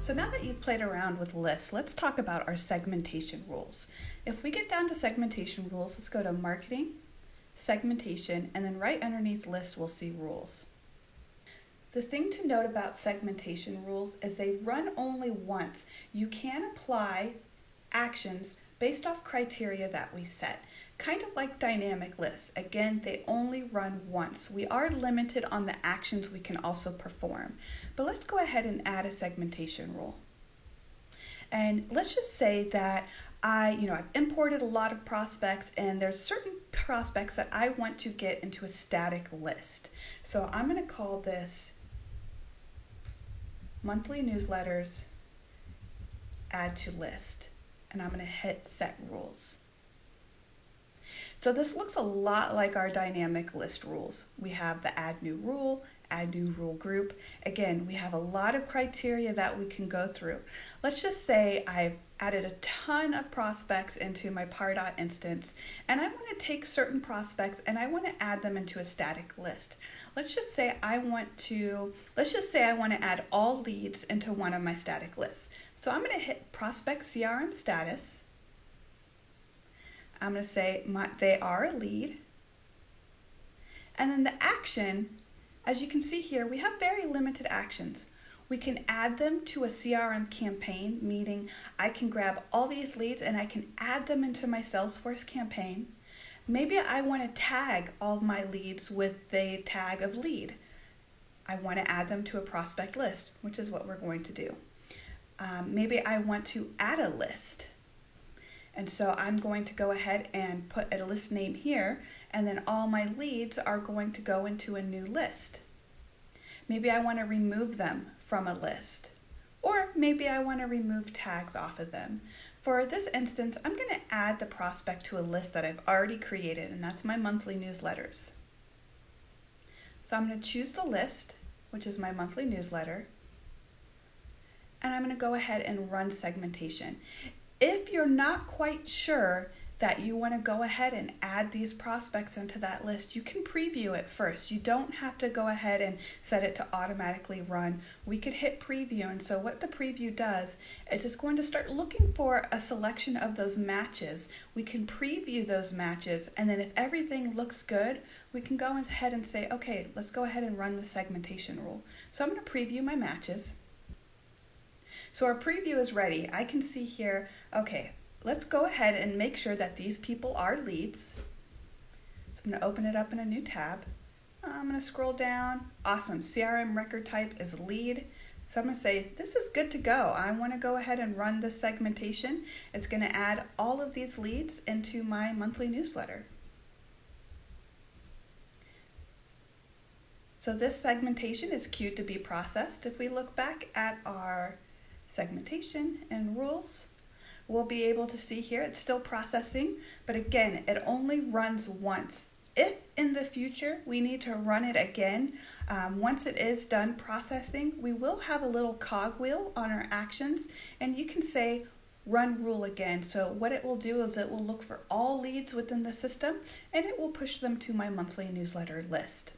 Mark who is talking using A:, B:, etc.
A: So now that you've played around with lists, let's talk about our segmentation rules. If we get down to segmentation rules, let's go to marketing, segmentation, and then right underneath list we'll see rules. The thing to note about segmentation rules is they run only once. You can apply actions based off criteria that we set. Kind of like dynamic lists. Again, they only run once. We are limited on the actions we can also perform. But let's go ahead and add a segmentation rule. And let's just say that I've imported a lot of prospects, and there's certain prospects that I want to get into a static list. So I'm going to call this monthly newsletters add to list. And I'm going to hit set rules. So this looks a lot like our dynamic list rules. We have the add new rule group. Again, we have a lot of criteria that we can go through. Let's just say I've added a ton of prospects into my Pardot instance, and I want to take certain prospects and I want to add them into a static list. Let's just say I want to add all leads into one of my static lists. So I'm going to hit prospect CRM status. I'm going to say they are a lead. And then the action, as you can see here, we have very limited actions. We can add them to a CRM campaign, meaning I can grab all these leads and I can add them into my Salesforce campaign. Maybe I want to tag all my leads with the tag of lead. I want to add them to a prospect list, which is what we're going to do. Maybe I want to add a list. And so I'm going to go ahead and put a list name here, and then all my leads are going to go into a new list. Maybe I want to remove them from a list, or maybe I want to remove tags off of them. For this instance, I'm going to add the prospect to a list that I've already created, and that's my monthly newsletters. So I'm going to choose the list, which is my monthly newsletter, and I'm going to go ahead and run segmentation. If you're not quite sure that you want to go ahead and add these prospects into that list, you can preview it first. You don't have to go ahead and set it to automatically run. We could hit preview, and so what the preview does is it's going to start looking for a selection of those matches. We can preview those matches, and then if everything looks good, we can go ahead and say, okay, let's go ahead and run the segmentation rule. So I'm going to preview my matches. So our preview is ready. I can see here, okay, let's go ahead and make sure that these people are leads. So I'm going to open it up in a new tab. I'm going to scroll down. Awesome. CRM record type is lead. So I'm going to say, this is good to go. I want to go ahead and run this segmentation. It's going to add all of these leads into my monthly newsletter. So this segmentation is queued to be processed. If we look back at our segmentation and rules, we'll be able to see here it's still processing, but again, it only runs once. If in the future we need to run it again, once it is done processing, we will have a little cogwheel on our actions, and you can say run rule again. So what it will do is it will look for all leads within the system, and it will push them to my monthly newsletter list.